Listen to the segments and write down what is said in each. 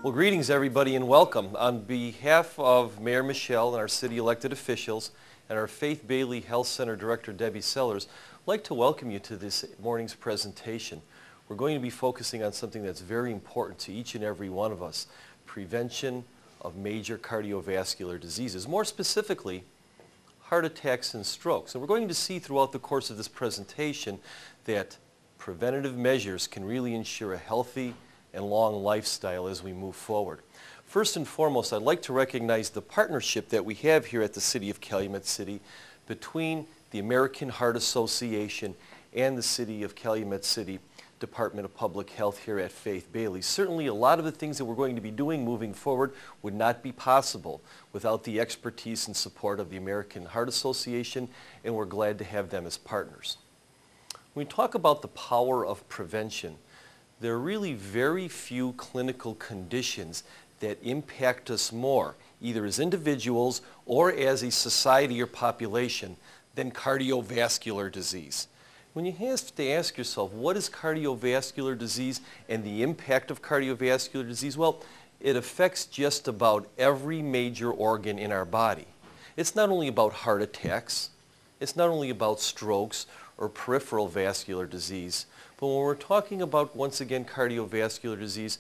Well, greetings everybody and welcome. On behalf of Mayor Michelle and our city elected officials and our Faith Bailey Health Center Director Debbie Sellers, I'd like to welcome you to this morning's presentation. We're going to be focusing on something that's very important to each and every one of us, prevention of major cardiovascular diseases, more specifically heart attacks and strokes. And we're going to see throughout the course of this presentation that preventative measures can really ensure a healthy and long lifestyle as we move forward. First and foremost, I'd like to recognize the partnership that we have here at the City of Calumet City between the American Heart Association and the City of Calumet City Department of Public Health here at Faith Bailey. Certainly a lot of the things that we're going to be doing moving forward would not be possible without the expertise and support of the American Heart Association, and we're glad to have them as partners. When we talk about the power of prevention, there are really very few clinical conditions that impact us more, either as individuals or as a society or population, than cardiovascular disease. When you have to ask yourself, what is cardiovascular disease and the impact of cardiovascular disease? Well, it affects just about every major organ in our body. It's not only about heart attacks, it's not only about strokes or peripheral vascular disease, but when we're talking about, once again, cardiovascular disease,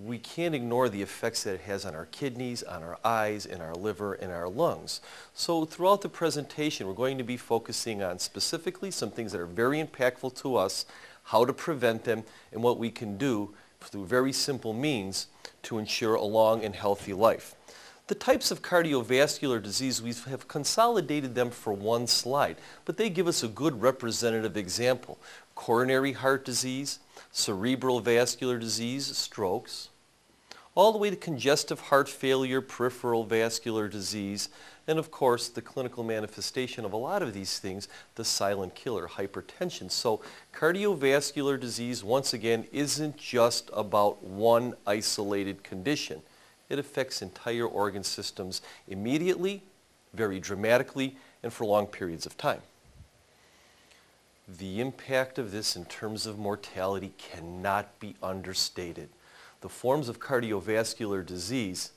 we can't ignore the effects that it has on our kidneys, on our eyes, and our liver, and our lungs. So throughout the presentation, we're going to be focusing on specifically some things that are very impactful to us, how to prevent them, and what we can do through very simple means to ensure a long and healthy life. The types of cardiovascular disease, we have consolidated them for one slide, but they give us a good representative example. Coronary heart disease, cerebral vascular disease, strokes, all the way to congestive heart failure, peripheral vascular disease, and of course the clinical manifestation of a lot of these things, the silent killer, hypertension. So cardiovascular disease, once again, isn't just about one isolated condition. It affects entire organ systems immediately, very dramatically, and for long periods of time. The impact of this in terms of mortality cannot be understated. The forms of cardiovascular disease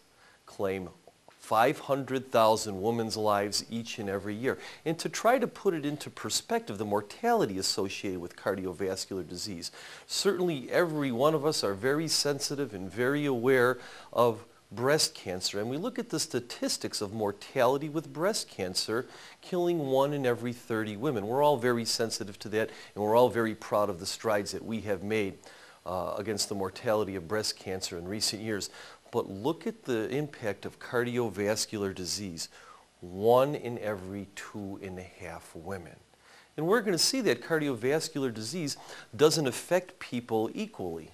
claim 500,000 women's lives each and every year. And to try to put it into perspective, the mortality associated with cardiovascular disease, certainly every one of us are very sensitive and very aware of breast cancer, and we look at the statistics of mortality with breast cancer, killing 1 in every 30 women. We're all very sensitive to that, and we're all very proud of the strides that we have made against the mortality of breast cancer in recent years. But look at the impact of cardiovascular disease, 1 in every 2.5 women. And we're going to see that cardiovascular disease doesn't affect people equally.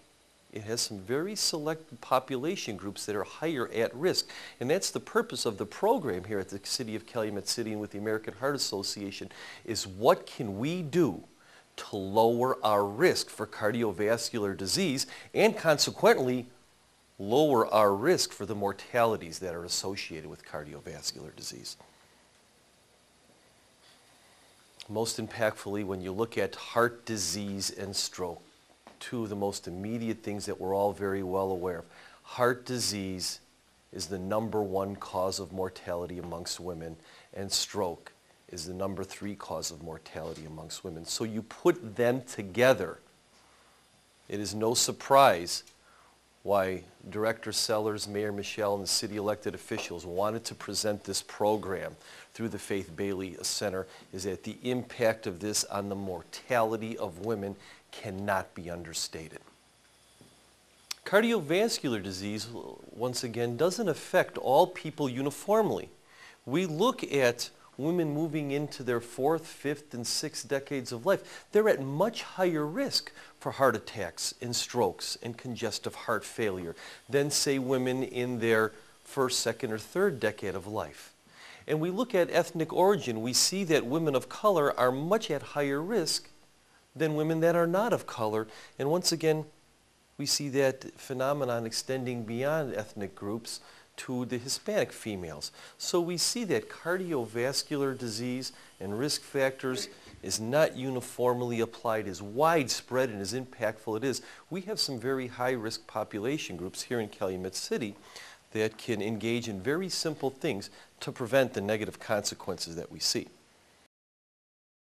It has some very select population groups that are higher at risk. And that's the purpose of the program here at the City of Calumet City and with the American Heart Association, is what can we do to lower our risk for cardiovascular disease and consequently lower our risk for the mortalities that are associated with cardiovascular disease. Most impactfully, when you look at heart disease and stroke, two of the most immediate things that we're all very well aware of. Heart disease is the #1 cause of mortality amongst women, and stroke is the #3 cause of mortality amongst women. So you put them together, it is no surprise why Director Sellers, Mayor Michelle, and the city elected officials wanted to present this program through the Faith Bailey Center, is that the impact of this on the mortality of women cannot be understated. Cardiovascular disease, once again, doesn't affect all people uniformly. We look at women moving into their 4th, 5th, and 6th decades of life. They're at much higher risk for heart attacks and strokes and congestive heart failure than, say, women in their 1st, 2nd, or 3rd decade of life. And we look at ethnic origin, we see that women of color are much at higher risk than women that are not of color. And once again, we see that phenomenon extending beyond ethnic groups to the Hispanic females. So we see that cardiovascular disease and risk factors is not uniformly applied as widespread and as impactful it is. We have some very high-risk population groups here in Calumet City that can engage in very simple things to prevent the negative consequences that we see.